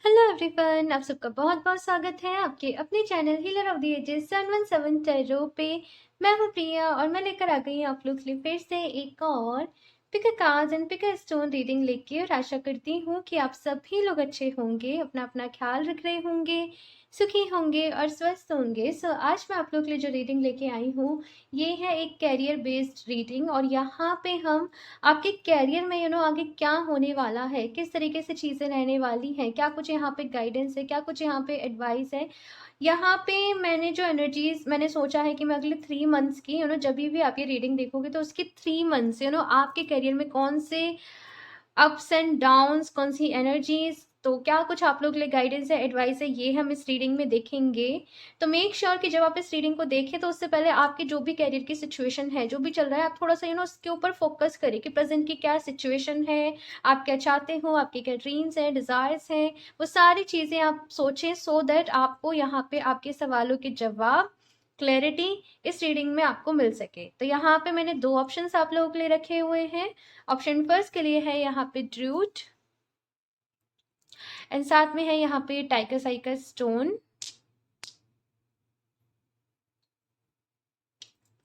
Hello everyone, आप सबका बहुत बहुत स्वागत है आपके अपने channel healer of the ages 717 tarot पे। मैं हूँ प्रिया और मैं लेकर आ गई हूँ आप लोग के लिए फिर से एक और pick a card and pick a stone reading लेके। और आशा करती हूँ कि आप सभी लोग अच्छे होंगे, अपना अपना ख्याल रख रहे होंगे, सुखी होंगे और स्वस्थ होंगे। सो आज मैं आप लोग के लिए जो रीडिंग लेके आई हूँ ये है एक कैरियर बेस्ड रीडिंग। और यहाँ पे हम आपके करियर में आगे क्या होने वाला है, किस तरीके से चीज़ें रहने वाली हैं, क्या कुछ यहाँ पे गाइडेंस है, क्या कुछ यहाँ पे एडवाइस है। यहाँ पे मैंने जो एनर्जीज मैंने सोचा है कि मैं अगले 3 मंथ्स की जब भी आप ये रीडिंग देखोगे तो उसके 3 मंथ्स आपके करियर में कौन से अप्स एंड डाउन्स, कौन सी एनर्जीज, तो क्या कुछ आप लोग के लिए गाइडेंस है, एडवाइस है, ये हम इस रीडिंग में देखेंगे। तो मेक श्योर कि जब आप इस रीडिंग को देखें तो उससे पहले आपकी जो भी करियर की सिचुएशन है, जो भी चल रहा है, आप थोड़ा सा उसके ऊपर फोकस करें कि प्रेजेंट की क्या सिचुएशन है, आप क्या चाहते हो, आपके क्या ड्रीम्स हैं, डिजायर्स हैं, वो सारी चीज़ें आप सोचें सो दैट आपको यहाँ पे आपके सवालों के जवाब, क्लैरिटी इस रीडिंग में आपको मिल सके। तो यहाँ पे मैंने 2 ऑप्शंस आप लोगों के लिए रखे हुए हैं। ऑप्शन फर्स्ट के लिए है यहाँ पे ड्रूट एंड साथ में है यहाँ पे टाइगर साइकर स्टोन।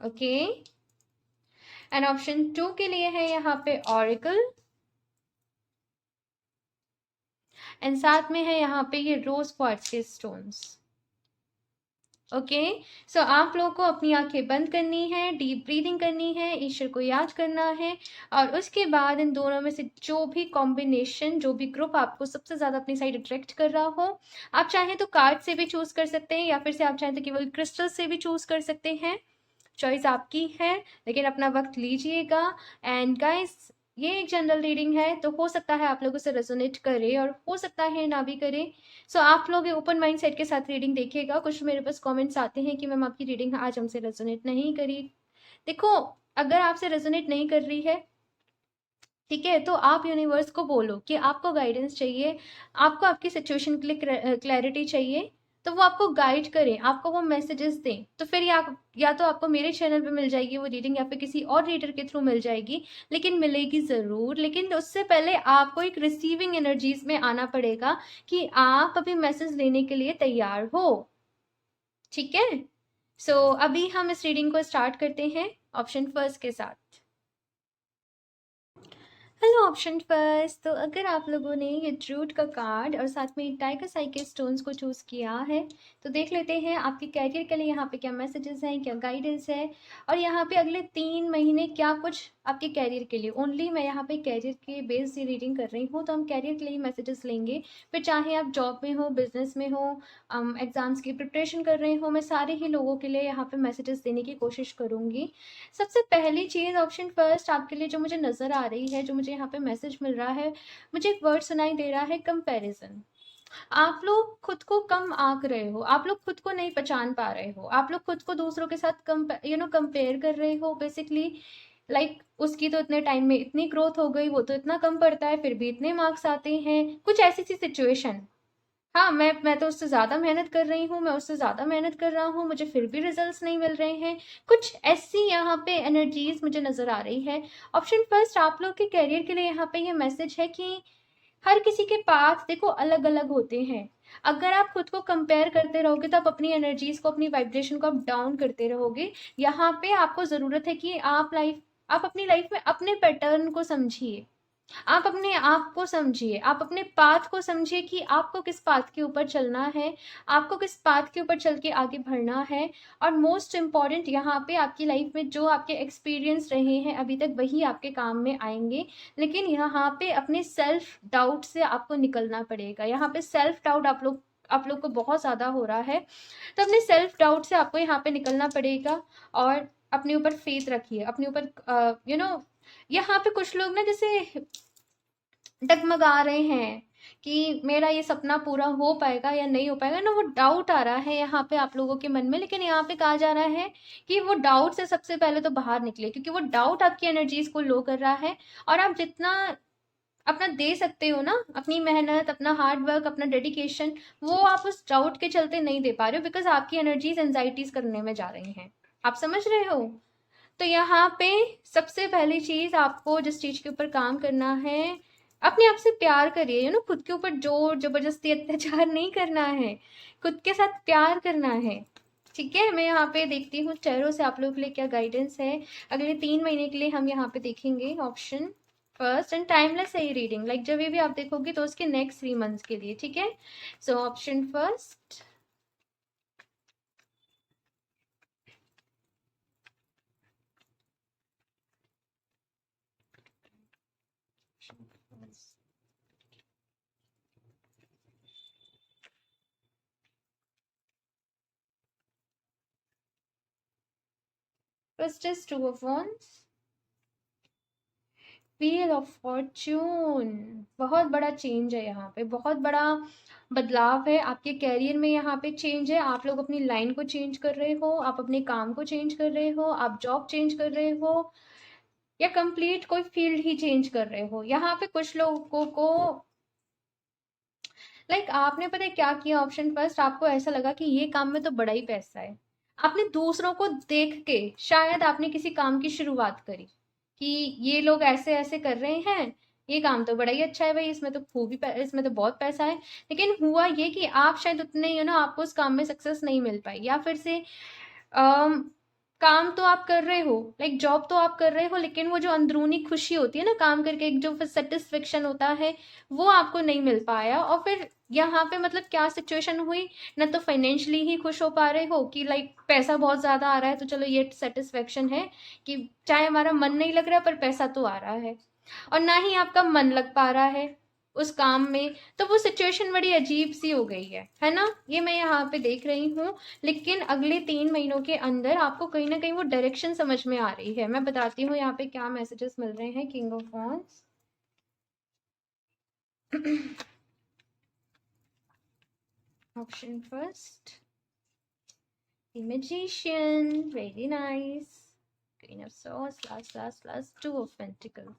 ओके, एंड ऑप्शन 2 के लिए है यहाँ पे ऑरिकल एंड साथ में है यहाँ पे ये रोज क्वार्ट्ज के स्टोन्स। ओके, सो आप लोगों को अपनी आंखें बंद करनी है, डीप ब्रीदिंग करनी है, ईश्वर को याद करना है और उसके बाद इन दोनों में से जो भी कॉम्बिनेशन, जो भी ग्रुप आपको सबसे ज़्यादा अपनी साइड अट्रैक्ट कर रहा हो, आप चाहें तो कार्ड से भी चूज कर सकते हैं या फिर से आप चाहें तो केवल क्रिस्टल से भी चूज कर सकते हैं। चॉइस आपकी है, लेकिन अपना वक्त लीजिएगा। एंड गाइस, ये एक जनरल रीडिंग है तो हो सकता है आप लोगों से रेजोनेट करे और हो सकता है ना भी करे। सो आप लोग ओपन माइंड सेट के साथ रीडिंग देखिएगा। कुछ मेरे पास कमेंट्स आते हैं कि मैम आपकी रीडिंग आज हमसे रेजोनेट नहीं करी। देखो, अगर आपसे रेजोनेट नहीं कर रही है, ठीक है, तो आप यूनिवर्स को बोलो कि आपको गाइडेंस चाहिए, आपको आपकी सिचुएशन के लिए क्लैरिटी चाहिए, तो वो आपको गाइड करें, आपको वो मैसेजेस दें। तो फिर या तो आपको मेरे चैनल पे मिल जाएगी वो रीडिंग या फिर किसी और रीडर के थ्रू मिल जाएगी, लेकिन मिलेगी ज़रूर। लेकिन उससे पहले आपको एक रिसीविंग एनर्जीज में आना पड़ेगा कि आप अभी मैसेज लेने के लिए तैयार हो। ठीक है, सो अभी हम इस रीडिंग को स्टार्ट करते हैं ऑप्शन फर्स्ट के साथ। हेलो ऑप्शन फर्स्ट, तो अगर आप लोगों ने ये ड्रूट का कार्ड और साथ में टाइगर साइकिल स्टोन्स को चूज़ किया है तो देख लेते हैं आपके कैरियर के लिए यहाँ पे क्या मैसेजेस हैं, क्या गाइडेंस है और यहाँ पे अगले 3 महीने क्या कुछ आपके कैरियर के लिए। ओनली मैं यहाँ पे कैरियर के बेस से रीडिंग कर रही हूँ, तो हम कैरियर के लिए मैसेजेस लेंगे। फिर चाहे आप जॉब में हो, बिजनेस में हो, एग्जाम्स की प्रिपरेशन कर रहे हो, मैं सारे ही लोगों के लिए यहाँ पे मैसेजेस देने की कोशिश करूँगी। सबसे पहली चीज़ ऑप्शन फर्स्ट आपके लिए जो मुझे नज़र आ रही है, जो मुझे यहाँ पे मैसेज मिल रहा है, मुझे एक वर्ड सुनाई दे रहा है, कंपैरिजन। आप लोग खुद को कम आंक रहे हो, आप लोग खुद को नहीं पहचान पा रहे हो, आप लोग खुद को दूसरों के साथ कंपेयर कर रहे हो बेसिकली। लाइक उसकी तो इतने टाइम में इतनी ग्रोथ हो गई, वो तो इतना कम पड़ता है फिर भी इतने मार्क्स आते हैं, कुछ ऐसी सी सिचुएशन। हाँ, मैं तो उससे ज़्यादा मेहनत कर रही हूँ, मैं उससे ज़्यादा मेहनत कर रहा हूँ, मुझे फिर भी रिजल्ट्स नहीं मिल रहे हैं। कुछ ऐसी यहाँ पे एनर्जीज मुझे नज़र आ रही है। ऑप्शन फर्स्ट, आप लोग के करियर के लिए यहाँ पे ये मैसेज है कि हर किसी के पाथ देखो अलग अलग होते हैं। अगर आप खुद को कंपेयर करते रहोगे तो आप अपनी एनर्जीज को, अपनी वाइब्रेशन को आप डाउन करते रहोगे। यहाँ पे आपको ज़रूरत है कि आप अपनी लाइफ में अपने पैटर्न को समझिए, आप अपने आप को समझिए, आप अपने पाथ को समझिए कि आपको किस पाथ के ऊपर चलना है, आपको किस पाथ के ऊपर चल के आगे बढ़ना है। और मोस्ट इम्पॉर्टेंट यहाँ पे आपकी लाइफ में जो आपके एक्सपीरियंस रहे हैं अभी तक वही आपके काम में आएंगे। लेकिन यहाँ पे अपने सेल्फ डाउट से आपको निकलना पड़ेगा। यहाँ पे सेल्फ डाउट आप लोग को बहुत ज़्यादा हो रहा है, तो अपने सेल्फ डाउट से आपको यहाँ पे निकलना पड़ेगा। और अपने ऊपर फेथ रखिए, अपने ऊपर यहाँ पे कुछ लोग ना जैसे डगमगा रहे हैं कि मेरा ये सपना पूरा हो पाएगा या नहीं हो पाएगा ना, वो डाउट आ रहा है यहाँ पे आप लोगों के मन में। लेकिन यहाँ पे कहा जा रहा है कि वो डाउट से सबसे पहले तो बाहर निकले, क्योंकि वो डाउट आपकी एनर्जीज को लो कर रहा है। और आप जितना अपना दे सकते हो ना, अपनी मेहनत, अपना हार्ड वर्क, अपना डेडिकेशन, वो आप उस डाउट के चलते नहीं दे पा रहे हो, बिकॉज आपकी एनर्जीज एंजाइटीज करने में जा रही हैं। आप समझ रहे हो? तो यहाँ पे सबसे पहली चीज आपको जिस चीज के ऊपर काम करना है, अपने आप से प्यार करिए, खुद के ऊपर जोर जबरदस्ती अत्याचार नहीं करना है, खुद के साथ प्यार करना है। ठीक है, मैं यहाँ पे देखती हूँ चेहरों से आप लोगों के लिए क्या गाइडेंस है अगले 3 महीने के लिए। हम यहाँ पे देखेंगे ऑप्शन फर्स्ट, एंड टाइमलेस है ये रीडिंग, लाइक जब भी आप देखोगे तो उसके नेक्स्ट 3 मंथ्स के लिए। ठीक है, so option first, first is 2 of Wands, wheel of Fortune. बहुत बड़ा चेंज है यहाँ पे, बहुत बड़ा बदलाव है आपके कैरियर में। यहाँ पे चेंज है, आप लोग अपनी लाइन को चेंज कर रहे हो, आप अपने काम को चेंज कर रहे हो, आप जॉब चेंज कर रहे हो, या कंप्लीट कोई फील्ड ही चेंज कर रहे हो। यहाँ पे कुछ लोगों को आपने पता है क्या किया, ऑप्शन फर्स्ट, आपको ऐसा लगा कि ये काम में तो बड़ा ही पैसा है। आपने दूसरों को देख के शायद आपने किसी काम की शुरुआत करी कि ये लोग ऐसे ऐसे कर रहे हैं, ये काम तो बड़ा ही अच्छा है भाई, इसमें तो इसमें तो बहुत पैसा है। लेकिन हुआ ये कि आप शायद उतने आपको उस काम में सक्सेस नहीं मिल पाई, या फिर से काम तो आप कर रहे हो, जॉब तो आप कर रहे हो, लेकिन वो जो अंदरूनी खुशी होती है ना काम करके, एक जो फिर सेटिस्फेक्शन होता है, वो आपको नहीं मिल पाया। और फिर यहाँ पे क्या सिचुएशन हुई, ना तो फाइनेंशियली ही खुश हो पा रहे हो कि पैसा बहुत ज्यादा आ रहा है तो चलो ये सेटिस्फेक्शन है कि चाहे हमारा मन नहीं लग रहा पर पैसा तो आ रहा है, और ना ही आपका मन लग पा रहा है उस काम में। तो वो सिचुएशन बड़ी अजीब सी हो गई है ना, ये मैं यहाँ पे देख रही हूँ। लेकिन अगले 3 महीनों के अंदर आपको कहीं ना कहीं वो डायरेक्शन समझ में आ रही है। मैं बताती हूँ यहाँ पे क्या मैसेजेस मिल रहे हैं। King of wands, option first, the magician, very nice, queen of swords, last last last, 2 of Pentacles।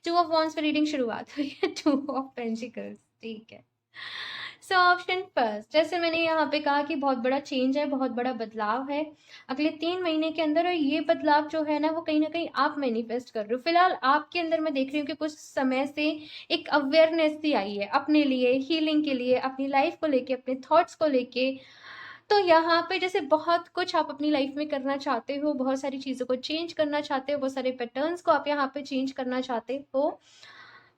2 of Wands पे रीडिंग शुरुआत हुई है, 2 of Pentacles। ठीक है, सो ऑप्शन फर्स्ट, जैसे मैंने यहाँ पे कहा कि बहुत बड़ा चेंज है, बहुत बड़ा बदलाव है अगले 3 महीने के अंदर। और ये बदलाव जो है ना वो कहीं ना कहीं आप मैनिफेस्ट कर रहे हो। फिलहाल आपके अंदर मैं देख रही हूँ कि कुछ समय से एक अवेयरनेस सी आई है अपने लिए, हीलिंग के लिए, अपनी लाइफ को लेके, अपने थॉट्स को लेके। तो यहाँ पे जैसे बहुत कुछ आप अपनी लाइफ में करना चाहते हो, बहुत सारी चीज़ों को चेंज करना चाहते हो, बहुत सारे पैटर्न्स को आप यहाँ पे चेंज करना चाहते हो।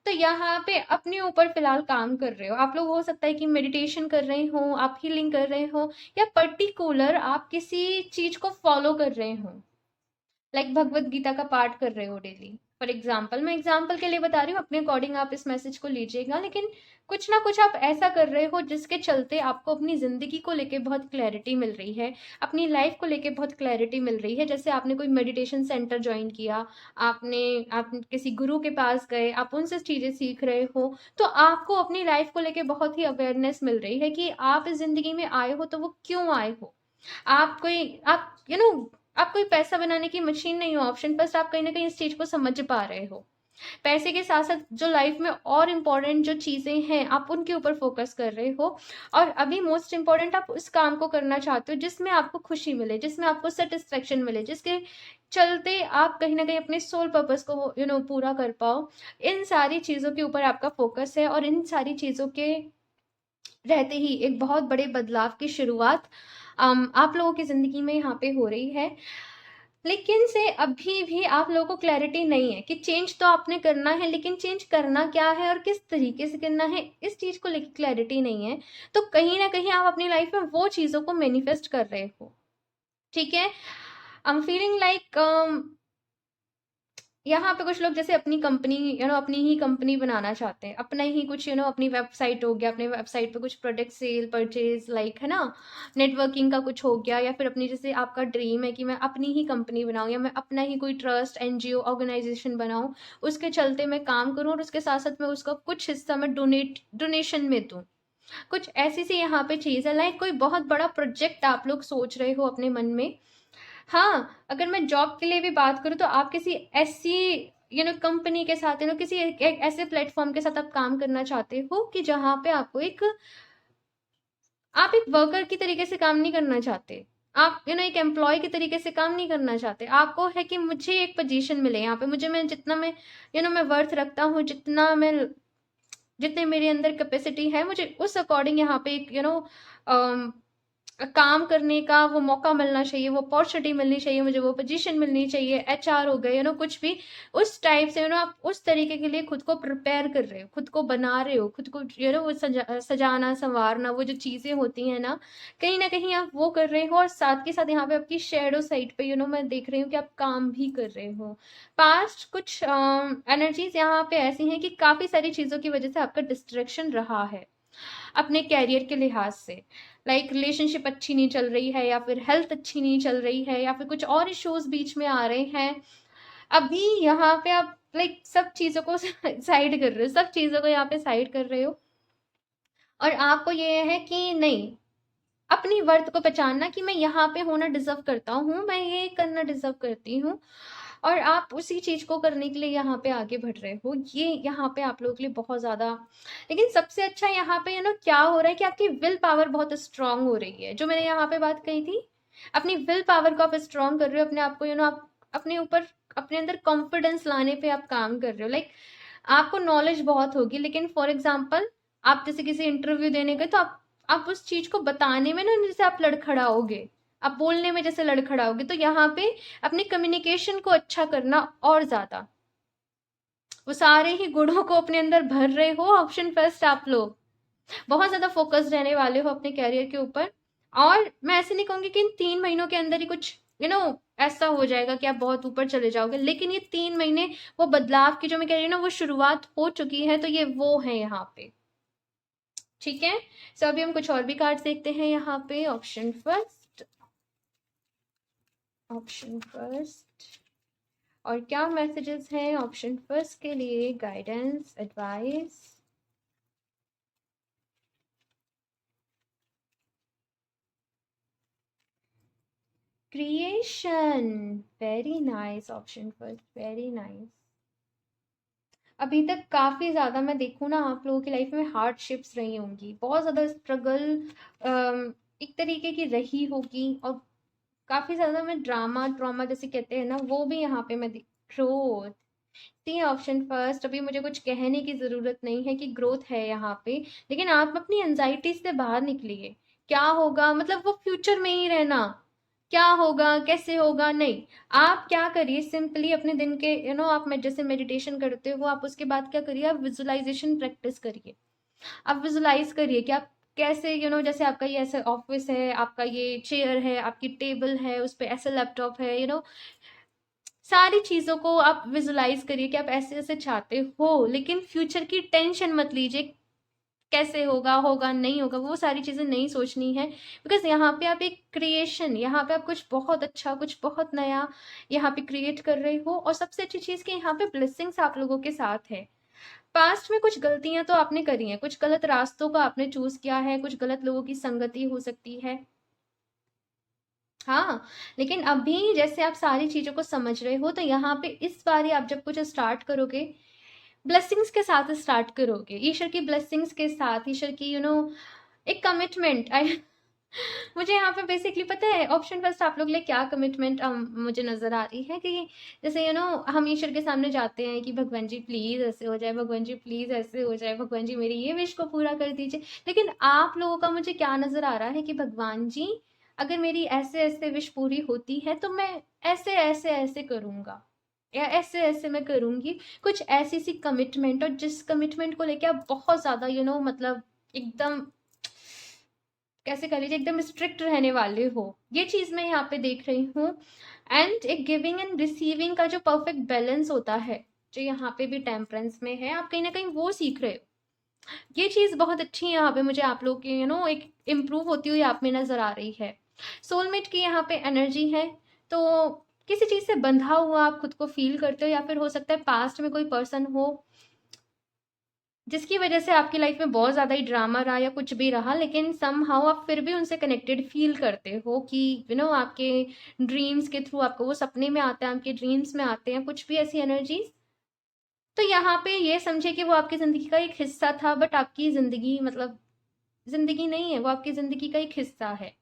तो यहाँ पे अपने ऊपर फिलहाल काम कर रहे हो आप लोग। हो सकता है कि मेडिटेशन कर रहे हो, आप हीलिंग कर रहे हो, या पर्टिकुलर आप किसी चीज को फॉलो कर रहे हो, भगवत गीता का पाठ कर रहे हो डेली फॉर एग्जाम्पल। मैं एग्जाम्पल के लिए बता रही हूँ, अपने अकॉर्डिंग आप इस मैसेज को लीजिएगा। लेकिन कुछ ना कुछ आप ऐसा कर रहे हो जिसके चलते आपको अपनी जिंदगी को लेके बहुत क्लैरिटी मिल रही है, अपनी लाइफ को लेके बहुत क्लैरिटी मिल रही है। जैसे आपने कोई मेडिटेशन सेंटर ज्वाइन किया, आप किसी गुरु के पास गए, आप उनसे चीजें सीख रहे हो, तो आपको अपनी लाइफ को लेके बहुत ही अवेयरनेस मिल रही है कि आप इस जिंदगी में आए हो तो वो क्यों आए हो। आप आप कोई पैसा बनाने की मशीन नहीं हो ऑप्शन, बस आप कहीं ना कहीं इस चीज को समझ पा रहे हो। पैसे के साथ साथ जो लाइफ में और इम्पोर्टेंट जो चीजें हैं आप उनके ऊपर फोकस कर रहे हो। और अभी मोस्ट इम्पोर्टेंट आप उस काम को करना चाहते हो जिसमें आपको खुशी मिले, जिसमें आपको सेटिस्फेक्शन मिले, जिसके चलते आप कहीं ना कहीं अपने सोल पर्पस को पूरा कर पाओ। इन सारी चीजों के ऊपर आपका फोकस है, और इन सारी चीजों के रहते ही एक बहुत बड़े बदलाव की शुरुआत आप लोगों की जिंदगी में यहाँ पे हो रही है। लेकिन से अभी भी आप लोगों को क्लैरिटी नहीं है कि चेंज तो आपने करना है, लेकिन चेंज करना क्या है और किस तरीके से करना है, इस चीज को लेकर क्लैरिटी नहीं है। तो कहीं ना कहीं आप अपनी लाइफ में वो चीजों को मैनिफेस्ट कर रहे हो। ठीक है, आई एम फीलिंग लाइक यहाँ पे कुछ लोग जैसे अपनी कंपनी अपनी ही कंपनी बनाना चाहते हैं, अपना ही कुछ अपनी वेबसाइट हो गया, अपने वेबसाइट पे कुछ प्रोडक्ट सेल परचेज है ना, नेटवर्किंग का कुछ हो गया, या फिर अपनी जैसे आपका ड्रीम है कि मैं अपनी ही कंपनी बनाऊं, या मैं अपना ही कोई ट्रस्ट एनजीओ ऑर्गेनाइजेशन बनाऊं, उसके चलते मैं काम करूं और उसके साथ साथ मैं उसका कुछ हिस्सा मैं डोनेशन में दूं। कुछ ऐसी सी यहाँ पे चीज है, कोई बहुत बड़ा प्रोजेक्ट आप लोग सोच रहे हो अपने मन में। हाँ, अगर मैं जॉब के लिए भी बात करूँ तो आप किसी ऐसी कंपनी के साथ किसी एक ऐसे प्लेटफॉर्म के साथ आप काम करना चाहते हो कि जहाँ पे आपको आप एक वर्कर की तरीके से काम नहीं करना चाहते, आप एक एम्प्लॉय के तरीके से काम नहीं करना चाहते। आपको है कि मुझे एक पोजीशन मिले यहाँ पे, मुझे मैं जितना मैं मैं वर्थ रखता हूँ, जितना मैं जितने मेरे अंदर कैपेसिटी है मुझे उस अकॉर्डिंग यहाँ पे एक काम करने का वो मौका मिलना चाहिए, वो अपॉर्चुनिटी मिलनी चाहिए, मुझे वो पोजीशन मिलनी चाहिए, एचआर हो गए कुछ भी उस टाइप से आप उस तरीके के लिए खुद को प्रिपेयर कर रहे हो, खुद को बना रहे हो, खुद को वो सजाना संवारना, वो जो चीजें होती हैं ना कहीं आप वो कर रहे हो। और साथ के साथ यहाँ पे आपकी शेडो साइड पे मैं देख रही हूँ कि आप काम भी कर रहे हो। पास्ट कुछ एनर्जीज यहाँ पे ऐसी हैं कि काफी सारी चीजों की वजह से आपका डिस्ट्रैक्शन रहा है अपने कैरियर के लिहाज से। लाइक रिलेशनशिप अच्छी नहीं चल रही है, या फिर हेल्थ अच्छी नहीं चल रही है, या फिर कुछ और इश्यूज बीच में आ रहे हैं। अभी यहाँ पे आप लाइक सब चीजों को साइड कर रहे हो, सब चीजों को यहाँ पे साइड कर रहे हो। और आपको ये है कि नहीं, अपनी वर्थ को पहचानना कि मैं यहाँ पे होना डिजर्व करता हूँ, मैं ये करना डिजर्व करती हूँ, और आप उसी चीज को करने के लिए यहाँ पे आगे बढ़ रहे हो। ये यहाँ पे आप लोगों के लिए बहुत ज्यादा, लेकिन सबसे अच्छा यहाँ पे क्या हो रहा है कि आपकी विल पावर बहुत स्ट्रांग हो रही है। जो मैंने यहाँ पे बात कही थी, अपनी विल पावर को आप स्ट्रांग कर रहे हो, अपने आप को आप अपने ऊपर, अपने अंदर कॉन्फिडेंस लाने पे आप काम कर रहे हो। लाइक आपको नॉलेज बहुत होगी, लेकिन फॉर एग्जाम्पल आप जैसे किसी इंटरव्यू देने गए तो आप उस चीज को बताने में जैसे आप लड़खड़ाओगे, आप बोलने में जैसे लड़खड़ाओगे, तो यहाँ पे अपने कम्युनिकेशन को अच्छा करना और ज्यादा, वो सारे ही गुणों को अपने अंदर भर रहे हो। ऑप्शन फर्स्ट आप लोग बहुत ज्यादा फोकस रहने वाले हो अपने कैरियर के ऊपर। और मैं ऐसे नहीं कहूंगी कि इन 3 महीनों के अंदर ही कुछ ऐसा हो जाएगा कि आप बहुत ऊपर चले जाओगे, लेकिन ये 3 महीने वो बदलाव की जो मैं कह रही हूँ ना, वो शुरुआत हो चुकी है, तो ये वो है यहाँ पे। ठीक है, सो अभी हम कुछ और भी कार्ड देखते हैं यहाँ पे। ऑप्शन फर्स्ट, ऑप्शन फर्स्ट, और क्या मैसेजेस हैं ऑप्शन फर्स्ट के लिए? Guidance, advice. Creation, very nice option first, very nice. अभी तक काफी ज्यादा मैं देखूँ ना, आप लोगों की लाइफ में हार्डशिप्स रही होंगी, बहुत ज्यादा स्ट्रगल एक तरीके की रही होगी, और काफी ज्यादा में ड्रामा ट्रॉमा जैसे कहते हैं ना, वो भी यहाँ पे मैं देख। Growth, see option first. अभी मुझे कुछ कहने की जरूरत नहीं है कि ग्रोथ है यहाँ पे, लेकिन आप अपनी एंजाइटी से बाहर निकलिए। क्या होगा मतलब वो फ्यूचर में ही रहना, क्या होगा कैसे होगा नहीं। आप क्या करिए, सिंपली अपने दिन के आप में जैसे मेडिटेशन करते हो, आप उसके बाद क्या करिए, आप विजुअलाइजेशन प्रैक्टिस करिए। आप विजुलाइज करिए कि आप कैसे जैसे आपका ये ऐसे ऑफिस है, आपका ये चेयर है, आपकी टेबल है, उस पे ऐसे लैपटॉप है, सारी चीजों को आप विजुलाइज करिए कि आप ऐसे ऐसे चाहते हो, लेकिन फ्यूचर की टेंशन मत लीजिए, कैसे होगा होगा नहीं होगा, वो सारी चीजें नहीं सोचनी है। बिकॉज यहाँ पे आप एक क्रिएशन, यहाँ पे आप कुछ बहुत अच्छा, कुछ बहुत नया यहाँ पे क्रिएट कर रहे हो। और सबसे अच्छी चीज कि यहाँ पे ब्लेसिंग्स आप लोगों के साथ है। पास्ट में कुछ गलतियां तो आपने करी हैं, कुछ गलत रास्तों को आपने चूज किया है, कुछ गलत लोगों की संगति हो सकती है, हाँ। लेकिन अभी जैसे आप सारी चीजों को समझ रहे हो, तो यहाँ पे इस बार आप जब कुछ स्टार्ट करोगे, ब्लेसिंग्स के साथ स्टार्ट करोगे, ईश्वर की ब्लेसिंग्स के साथ, ईश्वर की एक कमिटमेंट। आई मुझे यहाँ पे बेसिकली पता है ऑप्शन फर्स्ट आप लोग लिए क्या कमिटमेंट मुझे नजर आ रही है कि जैसे हम ईश्वर के सामने जाते हैं कि भगवान जी प्लीज ऐसे हो जाए, भगवान जी प्लीज ऐसे हो जाए, भगवान जी मेरी ये विश को पूरा कर दीजिए। लेकिन आप लोगों का मुझे क्या नजर आ रहा है कि भगवान जी अगर मेरी ऐसे ऐसे विश पूरी होती है तो मैं ऐसे ऐसे ऐसे करूंगा, या ऐसे ऐसे मैं करूंगी। कुछ ऐसी सी कमिटमेंट, और जिस कमिटमेंट को लेके आप बहुत ज्यादा मतलब एकदम कैसे कह लीजिए एकदम स्ट्रिक्ट रहने वाले हो, ये चीज मैं यहाँ पे देख रही हूँ। एंड एक गिविंग एंड रिसीविंग का जो परफेक्ट बैलेंस होता है, जो यहाँ पे भी टेम्परेंस में है, आप कहीं ना कहीं वो सीख रहे हो। ये चीज बहुत अच्छी है यहाँ पे मुझे आप लोग की एक इम्प्रूव होती हुई आप में नजर आ रही है। सोलमेट की यहाँ पे एनर्जी है, तो किसी चीज से बंधा हुआ आप खुद को फील करते हो, या फिर हो सकता है पास्ट में कोई पर्सन हो जिसकी वजह से आपकी लाइफ में बहुत ज़्यादा ही ड्रामा रहा या कुछ भी रहा, लेकिन समहाउ आप फिर भी उनसे कनेक्टेड फील करते हो कि आपके ड्रीम्स के थ्रू आपको वो सपने में आते हैं, आपके ड्रीम्स में आते हैं, कुछ भी ऐसी एनर्जीज। तो यहाँ पे ये समझे कि वो आपकी ज़िंदगी का एक हिस्सा था, बट आपकी ज़िंदगी मतलब ज़िंदगी नहीं है, वो आपकी ज़िंदगी का एक हिस्सा है।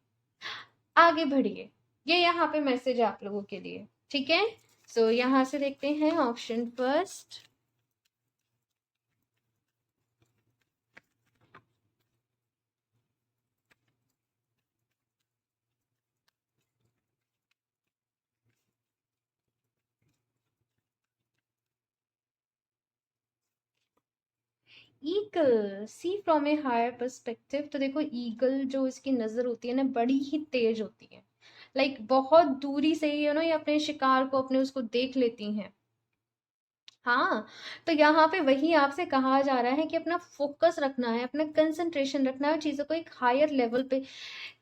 आगे बढ़िए, ये यहाँ पे मैसेज है आप लोगों के लिए। ठीक है, सो यहाँ से देखते हैं option first, eagle see from a higher perspective. तो देखो ईगल जो इसकी नजर होती है ना बड़ी ही तेज होती है, लाइक बहुत दूरी से ही ये अपने शिकार को अपने उसको देख लेती हैं। हाँ, तो यहाँ पे वही आपसे कहा जा रहा है कि अपना फोकस रखना है, अपना कंसंट्रेशन रखना है चीज़ों को एक हायर लेवल पे।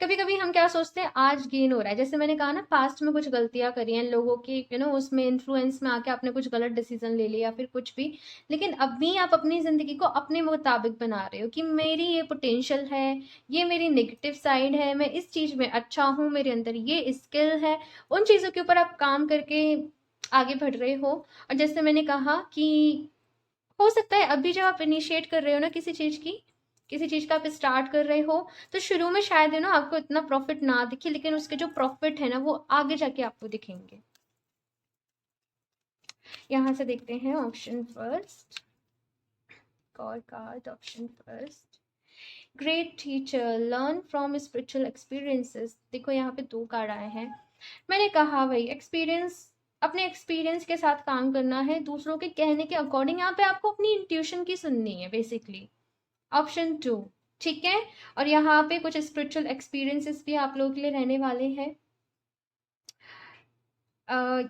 कभी-कभी हम क्या सोचते हैं आज गेन हो रहा है, जैसे मैंने कहा ना पास्ट में कुछ गलतियाँ करी हैं लोगों की उसमें इन्फ्लुएंस में आके आपने कुछ गलत डिसीजन ले लिया या फिर कुछ भी। लेकिन अभी आप अपनी ज़िंदगी को अपने मुताबिक बना रहे हो कि मेरी ये पोटेंशियल है, ये मेरी नेगेटिव साइड है, मैं इस चीज़ में अच्छा हूँ, मेरे अंदर ये स्किल है। उन चीज़ों के ऊपर आप काम करके आगे बढ़ रहे हो। और जैसे मैंने कहा कि हो सकता है अभी जब आप इनिशिएट कर रहे हो ना किसी चीज का आप स्टार्ट कर रहे हो, तो शुरू में शायद आपको इतना प्रॉफिट ना दिखे, लेकिन उसके जो प्रॉफिट है ना वो आगे जाके आपको दिखेंगे। यहां से देखते हैं option first, call card option first. Great teacher learn from spiritual experiences. देखो यहाँ पे 2 कार्ड आए हैं। मैंने कहा भाई एक्सपीरियंस, अपने एक्सपीरियंस के साथ काम करना है, दूसरों के कहने के अकॉर्डिंग यहाँ पे आपको अपनी इंट्यूशन की सुननी है बेसिकली। ऑप्शन 2, ठीक है। और यहाँ पे कुछ स्पिरिचुअल एक्सपीरियंसेस भी आप लोगों के लिए रहने वाले हैं।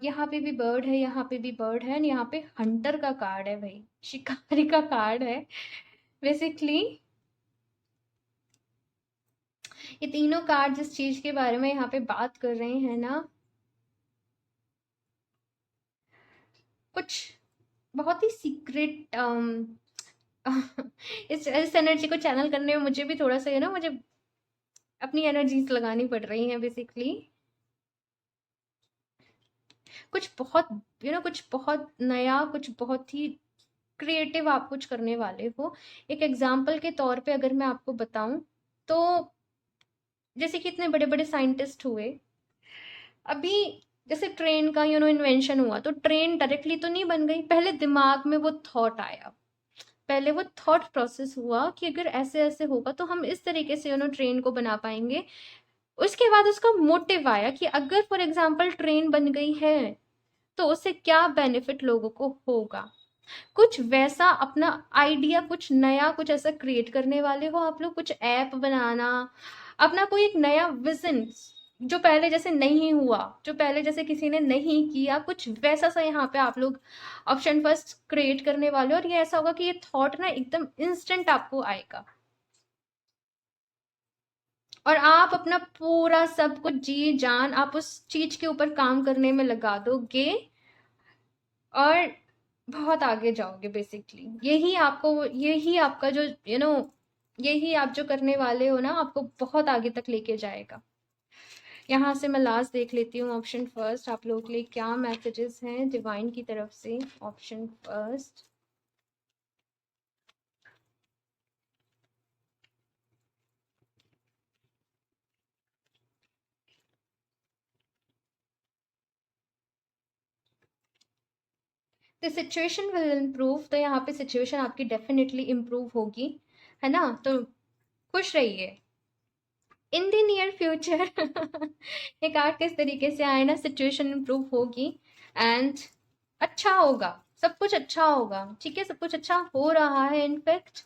यहाँ पे भी बर्ड है, यहाँ पे भी बर्ड है, यहाँ पे हंटर का कार्ड है भाई, शिकारी का कार्ड है बेसिकली। ये तीनों कार्ड जिस चीज के बारे में यहाँ पे बात कर रहे हैं ना, कुछ बहुत ही सीक्रेट इस एनर्जी को चैनल करने में मुझे भी थोड़ा सा मुझे अपनी एनर्जीज लगानी पड़ रही हैं बेसिकली। कुछ बहुत कुछ बहुत नया, कुछ बहुत ही क्रिएटिव आप कुछ करने वाले हो। एक एग्जाम्पल के तौर पे अगर मैं आपको बताऊं तो जैसे कि इतने बड़े बड़े साइंटिस्ट हुए, अभी जैसे ट्रेन का इन्वेंशन हुआ, तो ट्रेन डायरेक्टली तो नहीं बन गई, पहले दिमाग में वो थॉट आया, पहले वो थॉट प्रोसेस हुआ कि अगर ऐसे ऐसे होगा तो हम इस तरीके से ट्रेन को बना पाएंगे। उसके बाद उसका मोटिव आया कि अगर फॉर एग्जाम्पल ट्रेन बन गई है तो उससे क्या बेनिफिट लोगों को होगा। कुछ वैसा अपना आइडिया, कुछ नया, कुछ ऐसा क्रिएट करने वाले हो आप लोग, कुछ ऐप बनाना, अपना कोई एक नया विजन जो पहले जैसे नहीं हुआ, जो पहले जैसे किसी ने नहीं किया, कुछ वैसा सा यहाँ पे आप लोग ऑप्शन फर्स्ट क्रिएट करने वाले हो। और ये ऐसा होगा कि ये थॉट ना एकदम इंस्टेंट आपको आएगा और आप अपना पूरा सब कुछ जी जान आप उस चीज के ऊपर काम करने में लगा दोगे और बहुत आगे जाओगे बेसिकली। यही आपका जो यही आप जो करने वाले हो ना, आपको बहुत आगे तक लेके जाएगा। यहाँ से मैं लास्ट देख लेती हूँ ऑप्शन फर्स्ट आप लोगों के लिए क्या मैसेजेस हैं डिवाइन की तरफ से। Option first, the situation will improve. तो यहाँ पे सिचुएशन आपकी डेफिनेटली इम्प्रूव होगी, है ना। तो खुश रहिए इन द नियर फ्यूचर। ये कार्ड किस तरीके से आए ना, सिचुएशन इम्प्रूव होगी एंड अच्छा होगा, सब कुछ अच्छा होगा, ठीक है, सब कुछ अच्छा हो रहा है। इनफैक्ट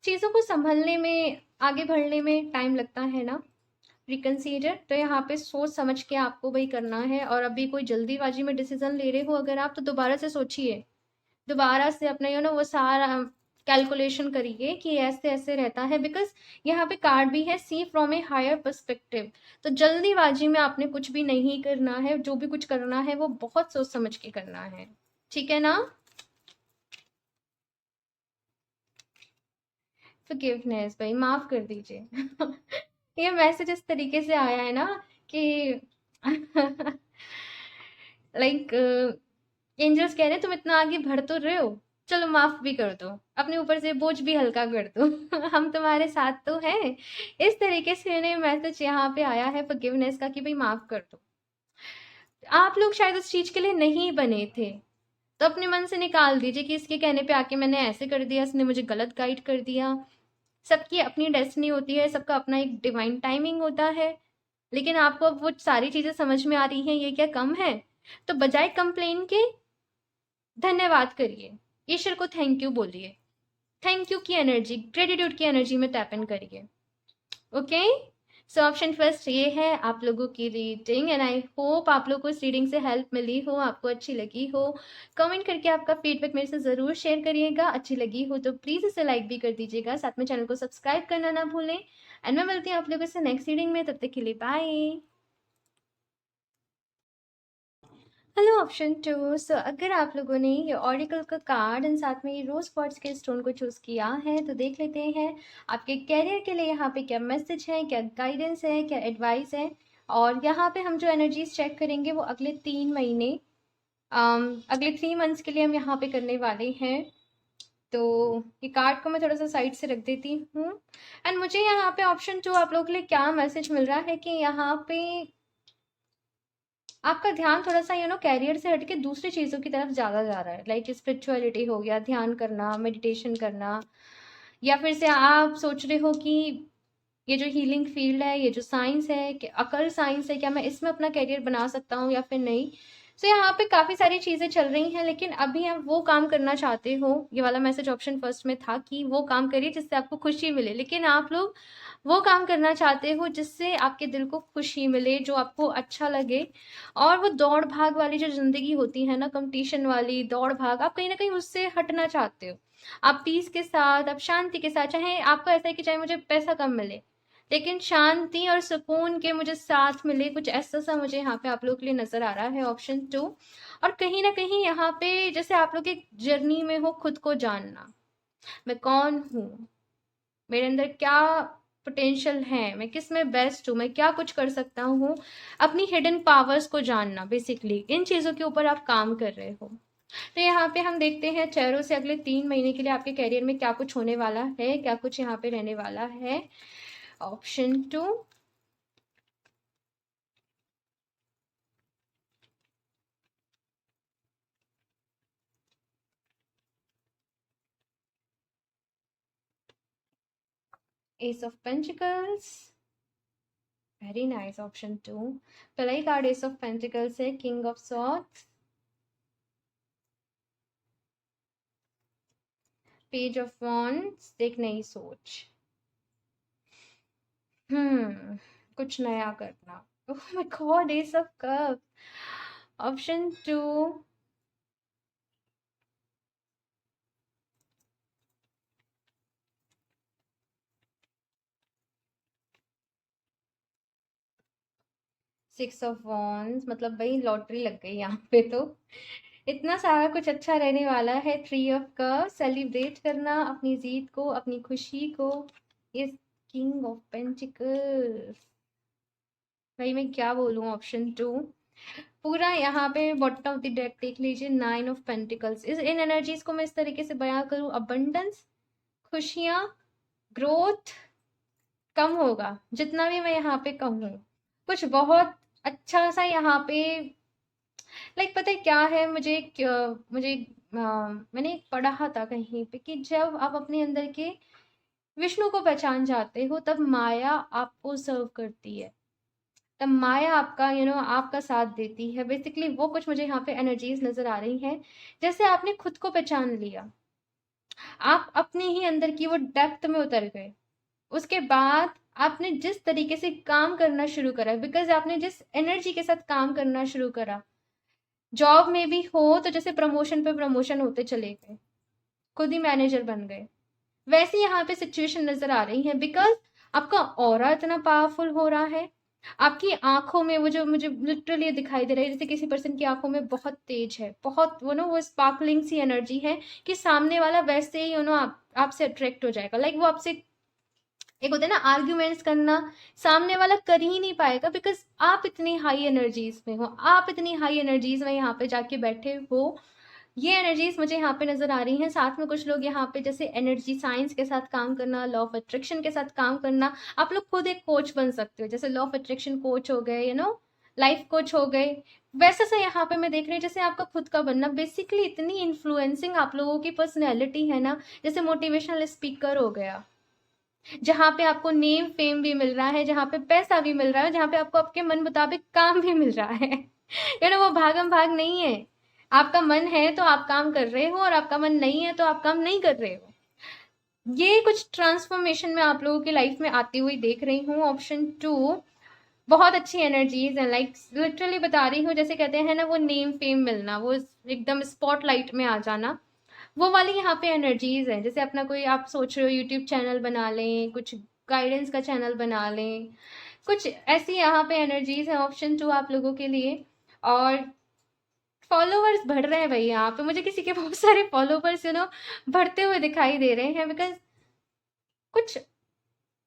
चीज़ों को संभलने में, आगे बढ़ने में टाइम लगता है ना, रिकंसीडर। तो यहाँ पे सोच समझ के आपको वही करना है। और अभी कोई जल्दीबाजी में डिसीजन ले रहे हो अगर आप, तो दोबारा से सोचिए, दोबारा से अपना वो सारा कैलकुलेशन करिए कि ऐसे ऐसे रहता है। बिकॉज यहाँ पे कार्ड भी है सी फ्रॉम ए हायर पर्सपेक्टिव। तो जल्दीबाजी में आपने कुछ भी नहीं करना है, जो भी कुछ करना है वो बहुत सोच समझ के करना है, ठीक है ना। फॉरगिवनेस भाई, माफ कर दीजिए। ये मैसेज इस तरीके से आया है ना कि लाइक एंजल्स कह रहे हैं तुम इतना आगे बढ़ तो रहे हो, चलो माफ भी कर दो, अपने ऊपर से बोझ भी हल्का कर दो। हम तुम्हारे साथ तो हैं। इस तरीके से इन्हें मैसेज यहाँ पे आया है फॉरगिवनेस का कि भाई माफ कर दो। आप लोग शायद उस चीज के लिए नहीं बने थे, तो अपने मन से निकाल दीजिए कि इसके कहने पे आके मैंने ऐसे कर दिया, इसने मुझे गलत गाइड कर दिया। सबकी अपनी डेस्टिनी होती है, सबका अपना एक डिवाइन टाइमिंग होता है। लेकिन आपको अब वो सारी चीजें समझ में आ रही हैं, ये क्या कम है? तो बजाय कंप्लेन के धन्यवाद करिए, ईश्वर को थैंक यू बोलिए, थैंक यू की एनर्जी, ग्रेटिट्यूड की एनर्जी में टैप इन करिए। ओके, सो ऑप्शन फर्स्ट ये है आप लोगों की रीडिंग, एंड आई होप आप लोगों को इस रीडिंग से हेल्प मिली हो, आपको अच्छी लगी हो। कमेंट करके आपका फीडबैक मेरे से ज़रूर शेयर करिएगा। अच्छी लगी हो तो प्लीज़ इसे लाइक भी कर दीजिएगा, साथ में चैनल को सब्सक्राइब करना ना भूलें। एंड मैं मिलती हूँ आप लोगों से नेक्स्ट रीडिंग में, तब तक के लिए bye. Hello option two. So अगर आप लोगों ने ये ऑरिकल का कार्ड एंड साथ में ये रोज क्वार्ट्ज के स्टोन को चूज़ किया है, तो देख लेते हैं आपके कैरियर के लिए यहाँ पे क्या मैसेज है, क्या गाइडेंस है, क्या एडवाइस है। और यहाँ पे हम जो एनर्जीज चेक करेंगे वो अगले 3 महीने, अगले 3 मंथ्स के लिए हम यहाँ पे करने वाले हैं। तो ये कार्ड को मैं थोड़ा सा साइड से रख देती हूँ। एंड मुझे यहाँ पे ऑप्शन टू आप लोगों के लिए क्या मैसेज मिल रहा है कि यहाँ पे आपका ध्यान थोड़ा सा कैरियर से हटके दूसरी चीज़ों की तरफ ज़्यादा जा रहा है, लाइक स्पिरिचुअलिटी हो गया, ध्यान करना, मेडिटेशन करना, या फिर से आप सोच रहे हो कि ये जो हीलिंग फील्ड है, ये जो साइंस है, कि अकल साइंस है, क्या मैं इसमें अपना करियर बना सकता हूँ या फिर नहीं। सो यहाँ पे काफ़ी सारी चीज़ें चल रही हैं, लेकिन अभी आप वो काम करना चाहते हो, ये वाला मैसेज ऑप्शन फर्स्ट में था कि वो काम करिए जिससे आपको खुशी मिले, लेकिन आप लोग वो काम करना चाहते हो जिससे आपके दिल को खुशी मिले, जो आपको अच्छा लगे। और वो दौड़ भाग वाली जो ज़िंदगी होती है ना, कंपटीशन वाली दौड़ भाग, आप कहीं ना कहीं उससे हटना चाहते हो। आप पीस के साथ, आप शांति के साथ, चाहे आपको ऐसा है कि चाहे मुझे पैसा कम मिले लेकिन शांति और सुकून के मुझे साथ मिले, कुछ ऐसा सा मुझे यहाँ पे आप लोगों के लिए नजर आ रहा है ऑप्शन टू। और कहीं ना कहीं यहाँ पे जैसे आप लोग एक जर्नी में हो, खुद को जानना, मैं कौन हूँ, मेरे अंदर क्या पोटेंशियल है, मैं किस में बेस्ट हूँ, मैं क्या कुछ कर सकता हूँ, अपनी हिडन पावर्स को जानना, बेसिकली इन चीज़ों के ऊपर आप काम कर रहे हो। तो यहाँ पे हम देखते हैं चेहरों से अगले 3 महीने के लिए आपके करियर में क्या कुछ होने वाला है, क्या कुछ यहाँ पे रहने वाला है। Option two, ace of pentacles, very nice option two. पहला ही कार्ड एस ऑफ पेंटिकल्स है, king of swords, page of wands, एक नई सोच, कुछ नया करना। Oh my God, ace of cup, option two, 6 of wands, मतलब भाई लॉटरी लग गई यहाँ पे तो। इतना सारा कुछ अच्छा रहने वाला है। 3 ऑफ कप, सेलिब्रेट करना अपनी जीत को, अपनी खुशी को। इस किंग ऑफ पेंटिकल्स, भाई मैं क्या बोलूँ ऑप्शन टू। पूरा यहाँ पे बॉटम ऑफ द डेक देख लीजिए, 9 ऑफ पेंटिकल्स। इस इन एनर्जीज को मैं इस तरीके से बयां करूँ, अबंडेंस, खुशियाँ, ग्रोथ, कम होगा जितना भी मैं यहाँ पे कहूँ, कुछ बहुत अच्छा सा यहाँ पे। लाइक पता है क्या है, मुझे मैंने एक पढ़ा था कहीं पे कि जब आप अपने अंदर के विष्णु को पहचान जाते हो, तब माया आपको सर्व करती है, तब माया आपका आपका साथ देती है। बेसिकली वो कुछ मुझे यहाँ पे एनर्जीज नजर आ रही हैं, जैसे आपने खुद को पहचान लिया, आप अपने ही अंदर की वो डेप्थ में उतर गए। उसके बाद आपने जिस तरीके से काम करना शुरू करा, बिकॉज आपने जिस एनर्जी के साथ काम करना शुरू करा, जॉब में भी हो तो जैसे प्रमोशन पे प्रमोशन होते चले गए, खुद ही मैनेजर बन गए, वैसे यहाँ पे सिचुएशन नजर आ रही है। बिकॉज आपका ऑरा इतना पावरफुल हो रहा है, आपकी आंखों में वो जो मुझे लिटरली दिखाई दे रहा है, जैसे किसी पर्सन की आंखों में बहुत तेज है, बहुत वो स्पार्कलिंग सी एनर्जी है कि सामने वाला वैसे ही आपसे अट्रैक्ट हो जाएगा। लाइक वो आपसे, एक होता है ना आर्ग्यूमेंट्स करना, सामने वाला कर ही नहीं पाएगा, बिकॉज आप इतनी हाई एनर्जीज में हो, आप इतनी हाई एनर्जीज में यहाँ पे जाके बैठे हो। ये एनर्जीज मुझे यहाँ पे नजर आ रही हैं। साथ में कुछ लोग यहाँ पे जैसे एनर्जी साइंस के साथ काम करना, लॉ ऑफ अट्रैक्शन के साथ काम करना, आप लोग खुद एक कोच बन सकते हो, जैसे लॉ ऑफ अट्रैक्शन कोच हो गए, लाइफ कोच हो गए। वैसे से यहाँ पे मैं देख रही हूँ जैसे आपका खुद का बनना, बेसिकली इतनी इन्फ्लुएंसिंग आप लोगों की पर्सनैलिटी है ना, जैसे मोटिवेशनल स्पीकर हो गया, जहाँ पे आपको नेम फेम भी मिल रहा है, जहाँ पे पैसा भी मिल रहा है, जहाँ पे आपको आपके मन मुताबिक काम भी मिल रहा है। वो भागम भाग नहीं है। आपका मन है तो आप काम कर रहे हो, और आपका मन नहीं है तो आप काम नहीं कर रहे हो। ये कुछ ट्रांसफॉर्मेशन में आप लोगों की लाइफ में आती हुई देख रही हूँ। ऑप्शन 2, बहुत अच्छी एनर्जीज है, लाइक लिटरली बता रही हूँ, जैसे कहते हैं ना वो नेम फेम मिलना, वो एकदम स्पॉटलाइट में आ जाना, वो वाली यहाँ पे एनर्जीज है। जैसे अपना कोई आप सोच रहे हो यूट्यूब चैनल बना लें, कुछ गाइडेंस का चैनल बना लें, कुछ ऐसी यहाँ पे एनर्जीज है ऑप्शन 2 आप लोगों के लिए। और फॉलोवर्स बढ़ रहे हैं भाई, यहाँ पे मुझे किसी के बहुत सारे फॉलोवर्स बढ़ते हुए दिखाई दे रहे हैं, बिकॉज कुछ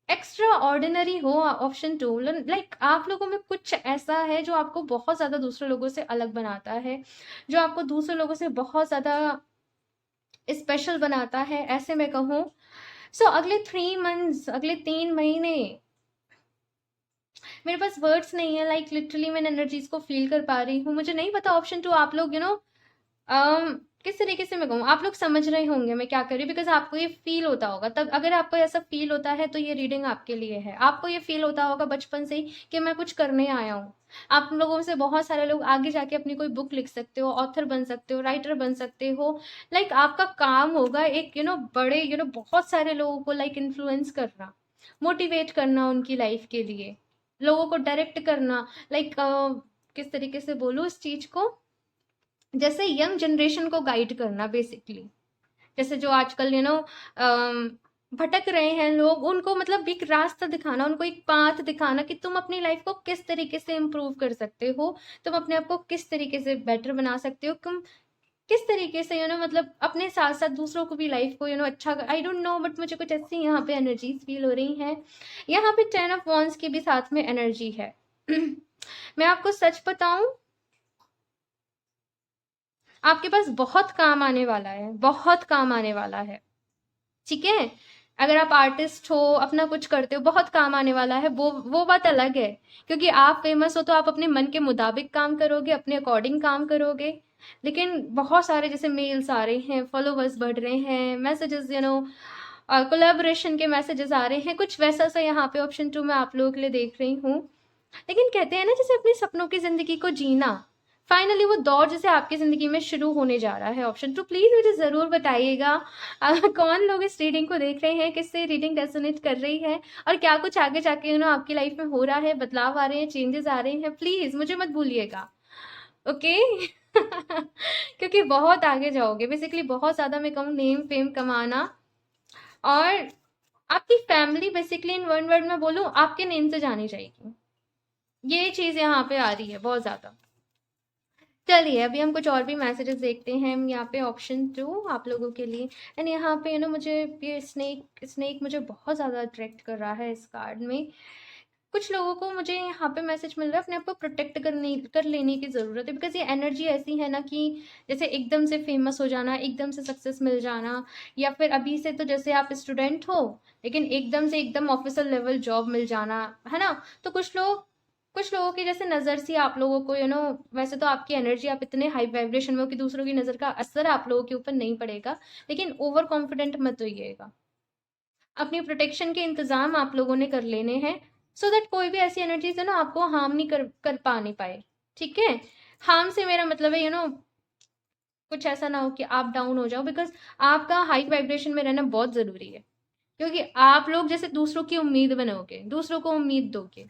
एक्स्ट्रा ऑर्डिनरी हो ऑप्शन 2, लाइक आप लोगों में कुछ ऐसा है जो आपको बहुत ज़्यादा दूसरे लोगों से अलग बनाता है, जो आपको दूसरे लोगों से बहुत ज़्यादा स्पेशल बनाता है, ऐसे मैं कहूँ। सो अगले 3 मंथ्स, अगले 3 महीने, मेरे पास वर्ड्स नहीं है, लाइक लिटरली मैं एनर्जीज को फील कर पा रही हूँ। मुझे नहीं पता ऑप्शन 2 आप लोग किस तरीके से मैं कहूँ, आप लोग समझ रहे होंगे मैं क्या कर रही हूँ, बिकॉज आपको ये फील होता होगा। तब अगर आपको ऐसा फील होता है तो ये रीडिंग आपके लिए है। आपको ये फील होता होगा बचपन से ही कि मैं कुछ करने आया हूँ। आप लोगों से बहुत सारे लोग आगे जाके अपनी कोई बुक लिख सकते हो, ऑथर बन सकते हो, राइटर बन सकते हो। लाइक आपका काम होगा एक बड़े बहुत सारे लोगों को लाइक इन्फ्लुएंस करना, मोटिवेट करना उनकी लाइफ के लिए, लोगों को डायरेक्ट करना। लाइक किस तरीके से बोलूँ इस चीज को, जैसे यंग जनरेशन को गाइड करना बेसिकली। जैसे जो आजकल भटक रहे हैं लोग, उनको मतलब एक रास्ता दिखाना, उनको एक पाथ दिखाना कि तुम अपनी लाइफ को किस तरीके से इम्प्रूव कर सकते हो, तुम अपने आप को किस तरीके से बेटर बना सकते हो, तुम किस तरीके से मतलब अपने साथ साथ दूसरों को भी लाइफ को अच्छा, आई डोंट नो, बट मुझे कुछ ऐसी यहाँ पे एनर्जीज फील हो रही हैं। यहाँ पे 10 ऑफ वॉन्ड्स की भी साथ में एनर्जी है। मैं आपको सच बताऊं, आपके पास बहुत काम आने वाला है, बहुत काम आने वाला है। ठीक है, अगर आप आर्टिस्ट हो, अपना कुछ करते हो, बहुत काम आने वाला है, वो बात अलग है। क्योंकि आप फेमस हो तो आप अपने मन के मुताबिक काम करोगे, अपने अकॉर्डिंग काम करोगे। लेकिन बहुत सारे जैसे मेल्स आ रहे हैं, फॉलोवर्स बढ़ रहे हैं, मैसेजेस कोलेबोरेशन के मैसेजेस आ रहे हैं, कुछ वैसा सा यहाँ पे ऑप्शन 2 में आप लोगों के लिए देख रही हूँ। लेकिन कहते हैं ना जैसे अपने सपनों की जिंदगी को जीना, फाइनली वो दौर जैसे आपकी जिंदगी में शुरू होने जा रहा है। ऑप्शन 2 प्लीज मुझे जरूर बताइएगा कौन लोग इस रीडिंग को देख रहे हैं, किससे रीडिंग रेजोनेट कर रही है, और क्या कुछ आगे जाके आपकी लाइफ में हो रहा है, बदलाव आ रहे हैं, चेंजेस आ रहे हैं। प्लीज मुझे मत भूलिएगा, ओके। क्योंकि बहुत आगे जाओगे, बेसिकली बहुत ज्यादा मैं कहूँ नेम फेम कमाना, और आपकी family basically in one word में बोलूं आपके नेम से जानी जाएगी। ये चीज यहाँ पे आ रही है बहुत ज्यादा। चलिए अभी हम कुछ और भी मैसेजेस देखते हैं। हम यहाँ पे ऑप्शन 2 आप लोगों के लिए, एंड यहाँ पे मुझे ये स्नेक स्नेक मुझे बहुत ज़्यादा अट्रैक्ट कर रहा है इस कार्ड में। कुछ लोगों को मुझे यहाँ पे मैसेज मिल रहा है अपने आप को प्रोटेक्ट कर लेने की ज़रूरत है, बिकॉज ये एनर्जी ऐसी है ना कि जैसे एकदम से फेमस हो जाना, एकदम से सक्सेस मिल जाना, या फिर अभी से तो जैसे आप स्टूडेंट हो लेकिन एकदम से एकदम ऑफिसर लेवल जॉब मिल जाना, है ना। तो कुछ लोगों की जैसे नज़र सी आप लोगों को वैसे तो आपकी एनर्जी, आप इतने हाई वाइब्रेशन में हो कि दूसरों की नज़र का असर आप लोगों के ऊपर नहीं पड़ेगा, लेकिन ओवर कॉन्फिडेंट मत होइएगा। अपनी प्रोटेक्शन के इंतजाम आप लोगों ने कर लेने हैं, सो दैट कोई भी ऐसी एनर्जीज आपको हार्म नहीं कर पा नहीं पाए। ठीक है, हार्म से मेरा मतलब है कुछ ऐसा ना हो कि आप डाउन हो जाओ, बिकॉज आपका हाई वाइब्रेशन में रहना बहुत जरूरी है। क्योंकि आप लोग जैसे दूसरों की उम्मीद बनोगे, दूसरों को उम्मीद दोगे।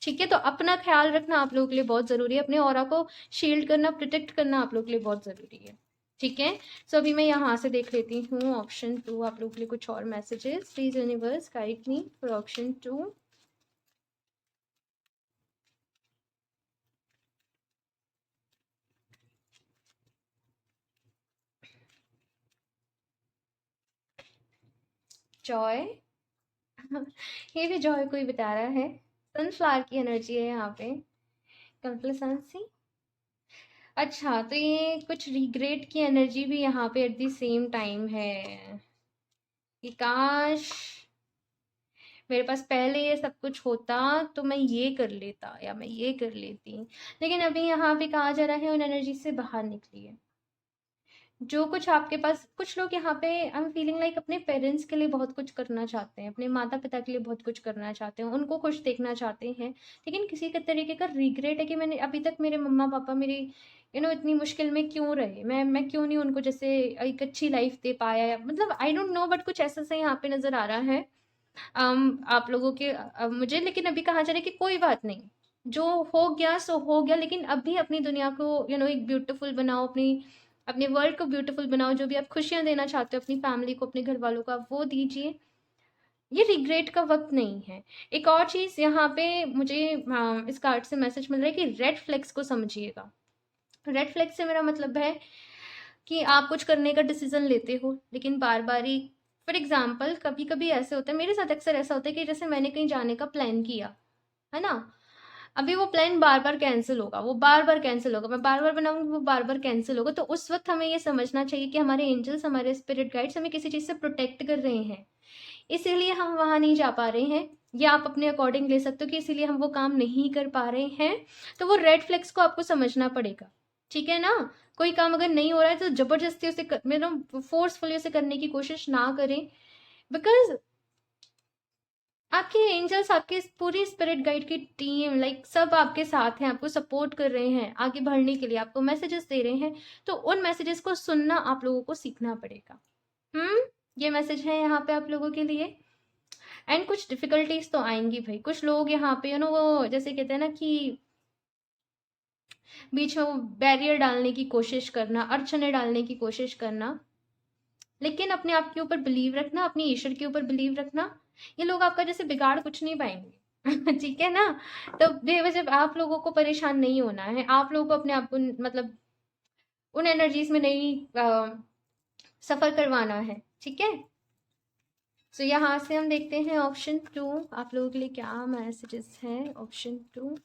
ठीक है, तो अपना ख्याल रखना आप लोगों के लिए बहुत जरूरी है, अपने ऑरा को शील्ड करना, प्रोटेक्ट करना आप लोगों के लिए बहुत जरूरी है। ठीक है, सो अभी मैं यहाँ से देख लेती हूँ ऑप्शन 2 आप लोगों के लिए कुछ और messages. Please universe guide me for option 2। Joy. ये भी जॉय को ही बता रहा है, सनफ्लावर की एनर्जी है यहाँ पे, कंप्लेसेंसी। अच्छा, तो ये कुछ रिग्रेट की एनर्जी भी यहाँ पे एट द सेम टाइम है कि काश मेरे पास पहले ये सब कुछ होता तो मैं ये कर लेता या मैं ये कर लेती। लेकिन अभी यहाँ पे कहा जा रहा है उन एनर्जी से बाहर निकली है। जो कुछ आपके पास, कुछ लोग यहाँ पे आई एम फीलिंग लाइक अपने पेरेंट्स के लिए बहुत कुछ करना चाहते हैं, अपने माता पिता के लिए बहुत कुछ करना चाहते हैं, उनको खुश देखना चाहते हैं, लेकिन किसी के तरीके का रिग्रेट है कि मैंने अभी तक मेरे मम्मा पापा मेरी इतनी मुश्किल में क्यों रहे, मैं क्यों नहीं उनको जैसे एक अच्छी लाइफ दे पाया, मतलब आई डोंट नो, बट कुछ ऐसा सा यहाँ पे नजर आ रहा है आप लोगों के मुझे। लेकिन अभी कहा जा रहा है कि कोई बात नहीं, जो हो गया सो हो गया, लेकिन अभी अपनी दुनिया को एक ब्यूटीफुल बनाओ, अपनी अपने वर्ल्ड को ब्यूटीफुल बनाओ, जो भी आप खुशियां देना चाहते हो अपनी फैमिली को, अपने घर वालों को, आप वो दीजिए। ये रिग्रेट का वक्त नहीं है। एक और चीज यहाँ पे मुझे इस कार्ड से मैसेज मिल रहा है कि रेड फ्लैग्स को समझिएगा। रेड फ्लैग से मेरा मतलब है कि आप कुछ करने का डिसीजन लेते हो, लेकिन बार बार ही, फॉर एग्जाम्पल कभी कभी ऐसे होता है, मेरे साथ अक्सर ऐसा होता है कि जैसे मैंने कहीं जाने का प्लान किया है ना, अभी वो प्लान बार बार कैंसिल होगा, वो बार बार कैंसिल होगा, मैं बार बार बनाऊंगी, वो बार बार कैंसिल होगा। तो उस वक्त हमें ये समझना चाहिए कि हमारे एंजल्स, हमारे स्पिरिट गाइड्स हमें किसी चीज से प्रोटेक्ट कर रहे हैं, इसीलिए हम वहां नहीं जा पा रहे हैं। या आप अपने अकॉर्डिंग ले सकते हो कि इसीलिए हम वो काम नहीं कर पा रहे हैं। तो वो रेड फ्लैग्स को आपको समझना पड़ेगा, ठीक है ना। कोई काम अगर नहीं हो रहा है तो जबरदस्ती उसे मतलब फोर्सफुली उसे करने की कोशिश ना करें, बिकॉज आपके एंजल्स, आपके पूरी स्पिरिट गाइड की टीम, लाइक सब आपके साथ हैं, आपको सपोर्ट कर रहे हैं आगे बढ़ने के लिए, आपको मैसेजेस दे रहे हैं। तो उन मैसेजेस को सुनना आप लोगों को सीखना पड़ेगा। ये मैसेज है यहाँ पे आप लोगों के लिए। एंड कुछ डिफिकल्टीज तो आएंगी भाई, कुछ लोग यहाँ पे वो जैसे कहते हैं ना कि बीच में वो बैरियर डालने की कोशिश करना, अड़चने डालने की कोशिश करना, लेकिन अपने आप के ऊपर बिलीव रखना, अपनी ईश्वर के ऊपर बिलीव रखना। ये लोग आपका जैसे बिगाड़ कुछ नहीं पाएंगे ठीक है ना। तो बेवजह आप लोगों को परेशान नहीं होना है, आप लोगों को अपने आप को मतलब उन एनर्जीज में नहीं सफर करवाना है, ठीक है। सो यहाँ से हम देखते हैं ऑप्शन 2 आप लोगों के लिए क्या मैसेजेस हैं। Option 2,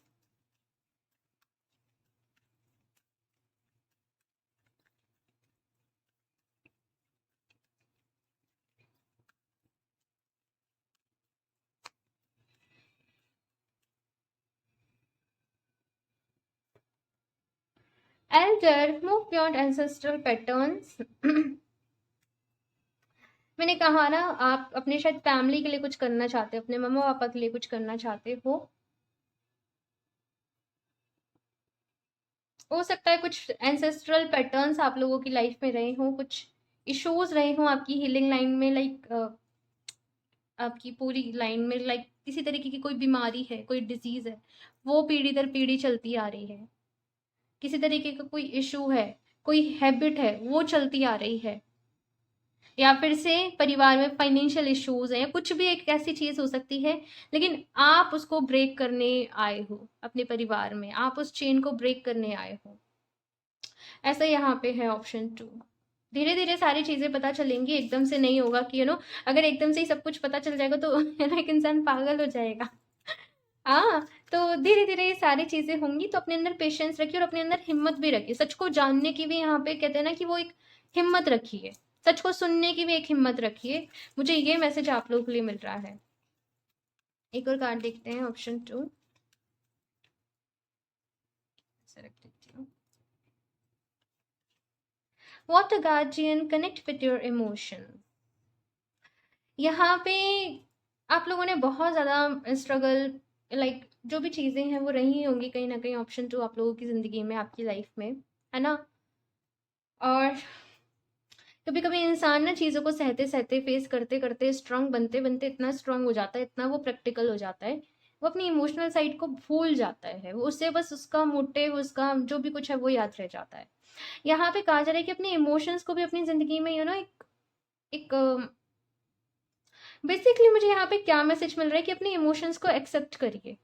Elder move beyond ancestral patterns. मैंने कहा ना, आप अपने शायद फैमिली के लिए कुछ करना चाहते हो, अपने मम्मा पापा के लिए कुछ करना चाहते हो सकता है कुछ एंसेस्ट्रल पैटर्न्स आप लोगों की लाइफ में रहे हों, कुछ इश्यूज रहे हों आपकी हीलिंग लाइन में, लाइक आपकी पूरी लाइन में, लाइक किसी तरीके की कोई बीमारी है, कोई डिजीज है, वो पीढ़ी दर पीढ़ी चलती आ रही है। किसी तरीके का कोई इशू है, कोई हैबिट है, वो चलती आ रही है, या फिर से परिवार में फाइनेंशियल इश्यूज है, या कुछ भी एक ऐसी चीज हो सकती है, लेकिन आप उसको ब्रेक करने आए हो अपने परिवार में, आप उस चेन को ब्रेक करने आए हो। ऐसा यहाँ पे है ऑप्शन 2। धीरे धीरे सारी चीजें पता चलेंगी, एकदम से नहीं होगा कि अगर एकदम से ही सब कुछ पता चल जाएगा तो एक इंसान पागल हो जाएगा। हाँ, तो धीरे धीरे ये सारी चीजें होंगी, तो अपने अंदर पेशेंस रखिए और अपने अंदर हिम्मत भी रखिए। सच को जानने की भी यहाँ पे कहते हैं ना कि वो एक हिम्मत रखिए, सच को सुनने की भी एक हिम्मत रखिए। मुझे ये मैसेज आप लोगों के लिए मिल रहा है। एक और कार्ड देखते हैं, ऑप्शन 2 रख देती हूँ। What a guardian connect with your emotion। यहाँ पे आप लोगों ने बहुत ज़्यादा स्ट्रगल, लाइक जो भी चीज़ें हैं वो रही होंगी कहीं ना कहीं ऑप्शन 2 आप लोगों की ज़िंदगी में, आपकी लाइफ में, है ना। और कभी कभी इंसान ना चीज़ों को सहते सहते, फेस करते करते, स्ट्रांग बनते बनते इतना स्ट्रांग हो जाता है, इतना वो प्रैक्टिकल हो जाता है, वो अपनी इमोशनल साइड को भूल जाता है, वो उससे बस उसका मोटिव, उसका जो भी कुछ है वो याद रह जाता है। यहाँ पे कहा जा रहा है कि अपने इमोशंस को भी अपनी जिंदगी में एक बेसिकली मुझे यहाँ पे क्या मैसेज मिल रहा है कि अपने इमोशंस को एक्सेप्ट करिए।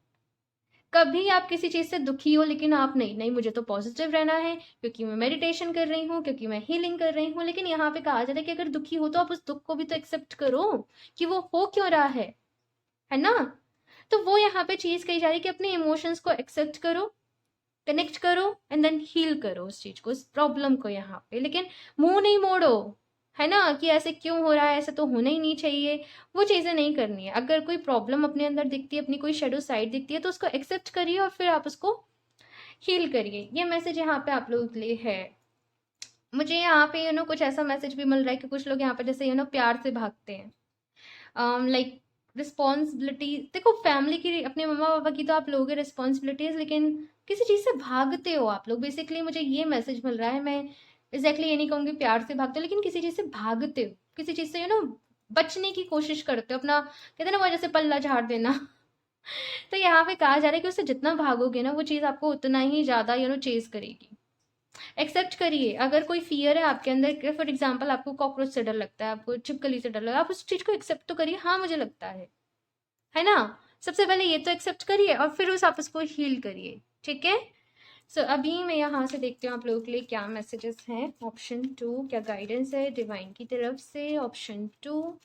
कभी आप किसी चीज से दुखी हो, लेकिन आप नहीं नहीं मुझे तो पॉजिटिव रहना है क्योंकि मैं मेडिटेशन कर रही हूँ, क्योंकि मैं हीलिंग कर रही हूँ, लेकिन यहाँ पे कहा जा रहा है कि अगर दुखी हो तो आप उस दुख को भी तो एक्सेप्ट करो कि वो हो क्यों रहा है ना। तो वो यहाँ पे चीज कही जा रही है कि अपने इमोशंस को एक्सेप्ट करो, कनेक्ट करो एंड देन हील करो उस चीज को, उस प्रॉब्लम को यहाँ पे, लेकिन मुंह नहीं मोड़ो, है ना, कि ऐसे क्यों हो रहा है, ऐसे तो होना ही नहीं चाहिए। वो चीजें नहीं करनी है। अगर कोई प्रॉब्लम अपने अंदर दिखती है, अपनी कोई शेडो साइड दिखती है, तो उसको एक्सेप्ट करिए और फिर आप उसको हील करिए। ये मैसेज यहाँ पे आप लोगों के लिए है। मुझे यहाँ पे कुछ ऐसा मैसेज भी मिल रहा है कि कुछ लोग यहाँ पे जैसे प्यार से भागते हैं, लाइक रिस्पॉन्सिबिलिटी। देखो फैमिली की, अपने मम्मा पापा की तो आप लोगे रिस्पॉन्सिबिलिटीज, लेकिन किसी चीज़ से भागते हो आप लोग। बेसिकली मुझे ये मैसेज मिल रहा है, मैं एग्जैक्टली ये नहीं कहूँगी प्यार से भागते हो, लेकिन किसी चीज़ से भागते हो, किसी चीज़ से बचने की कोशिश करते हो, अपना कहते हैं ना वो जैसे पल्ला झाड़ देना। तो यहाँ पे कहा जा रहा है कि उससे जितना भागोगे ना वो चीज़ आपको उतना ही ज़्यादा चेज करेगी। एक्सेप्ट करिए, अगर कोई फियर है आपके अंदर, फॉर एग्जाम्पल आपको कॉकरोच से डर लगता है, आपको छिपकली से डर लगता है, आप उस चीज़ को एक्सेप्ट तो करिए, हाँ मुझे लगता है ना। सबसे पहले ये तो एक्सेप्ट करिए और फिर उस आप उसको हील करिए, ठीक है। सो अभी मैं यहाँ से देखती हूँ आप लोगों के लिए क्या मैसेजेस हैं। ऑप्शन 2 क्या गाइडेंस है डिवाइन की तरफ से। Option 2,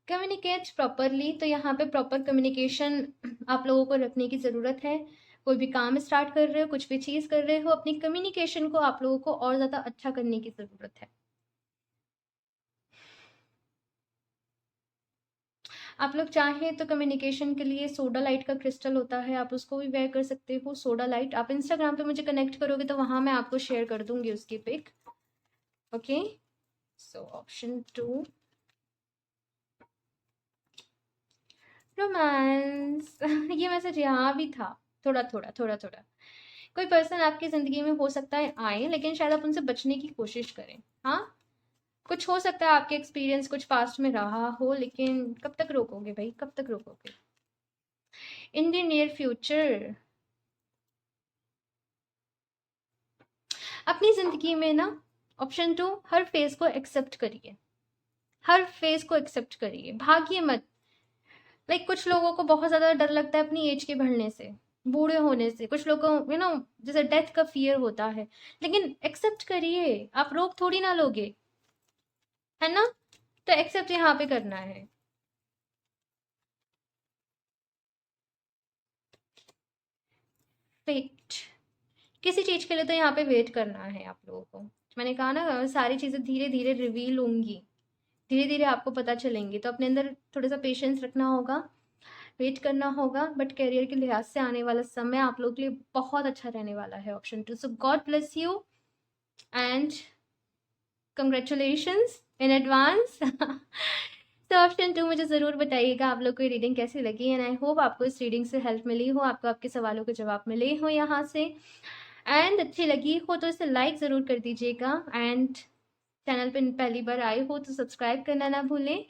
communicate properly. तो यहाँ पे प्रॉपर कम्युनिकेशन आप लोगों को रखने की ज़रूरत है। कोई भी काम स्टार्ट कर रहे हो, कुछ भी चीज़ कर रहे हो, अपनी कम्युनिकेशन को आप लोगों को और ज़्यादा अच्छा करने की ज़रूरत है। आप लोग चाहें तो कम्युनिकेशन के लिए सोडा लाइट का क्रिस्टल होता है, आप उसको भी वेयर कर सकते हो। सोडा लाइट, आप इंस्टाग्राम पे मुझे कनेक्ट करोगे तो वहाँ मैं आपको शेयर कर दूंगी उसकी pick. Okay, so option 2 romance. ये मैसेज यहाँ भी था, थोड़ा थोड़ा थोड़ा थोड़ा। कोई पर्सन आपकी ज़िंदगी में हो सकता है आए, लेकिन शायद आप उनसे बचने की कोशिश करें। हाँ, कुछ हो सकता है आपके एक्सपीरियंस कुछ पास्ट में रहा हो, लेकिन कब तक रोकोगे भाई, कब तक रोकोगे। इन द नियर फ्यूचर अपनी ज़िंदगी में ना, ऑप्शन 2 हर फेज़ को एक्सेप्ट करिए, हर फेज़ को एक्सेप्ट करिए, भागिए मत। लाइक कुछ लोगों को बहुत ज़्यादा डर लगता है अपनी एज के बढ़ने से, बूढ़े होने से। कुछ लोगों को जैसे डेथ का फियर होता है, लेकिन एक्सेप्ट करिए, आप रोक थोड़ी ना लोगे, है ना। तो एक्सेप्ट यहाँ पे करना है। वेट, किसी चीज़ के लिए तो यहाँ पे वेट करना है आप लोगों को। मैंने कहा ना सारी चीज़ें धीरे धीरे रिवील होंगी, धीरे धीरे आपको पता चलेंगी, तो अपने अंदर थोड़ा सा पेशेंस रखना होगा, वेट करना होगा। बट करियर के लिहाज से आने वाला समय आप लोगों के लिए बहुत अच्छा रहने वाला है। Option 2, so God bless you and congratulations in advance. तो ऑप्शन 2 मुझे ज़रूर बताइएगा आप लोग को ये रीडिंग कैसी लगी, एंड आई होप आपको इस रीडिंग से हेल्प मिली हो, आपको आपके सवालों के जवाब मिले हो यहाँ से। एंड अच्छी लगी हो तो इसे लाइक ज़रूर कर दीजिएगा, एंड चैनल पे पहली बार आए हो तो सब्सक्राइब करना ना भूलें।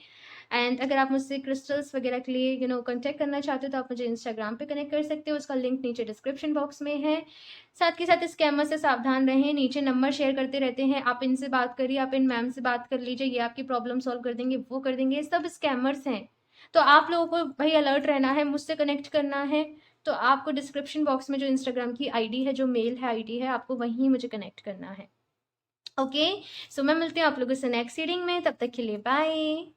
एंड अगर आप मुझसे क्रिस्टल्स वगैरह के लिए कॉन्टैक्ट करना चाहते हो तो आप मुझे इंस्टाग्राम पे कनेक्ट कर सकते हो, उसका लिंक नीचे डिस्क्रिप्शन बॉक्स में है। साथ के साथ स्कैमर से सावधान रहें, नीचे नंबर शेयर करते रहते हैं, आप इनसे बात करिए, आप इन मैम से बात कर लीजिए, ये आपकी प्रॉब्लम सॉल्व कर देंगे, वो कर देंगे, सब स्कैमर्स हैं। तो आप लोगों को भाई अलर्ट रहना है, मुझसे कनेक्ट करना है। तो आपको डिस्क्रिप्शन बॉक्स में जो इंस्टाग्राम की आईडी है, जो मेल है आईडी है, आपको वहीं मुझे कनेक्ट करना है। ओके, सो मैं मिलती हूँ आप लोगों से नेक्स्ट रीडिंग में, तब तक के लिए बाय।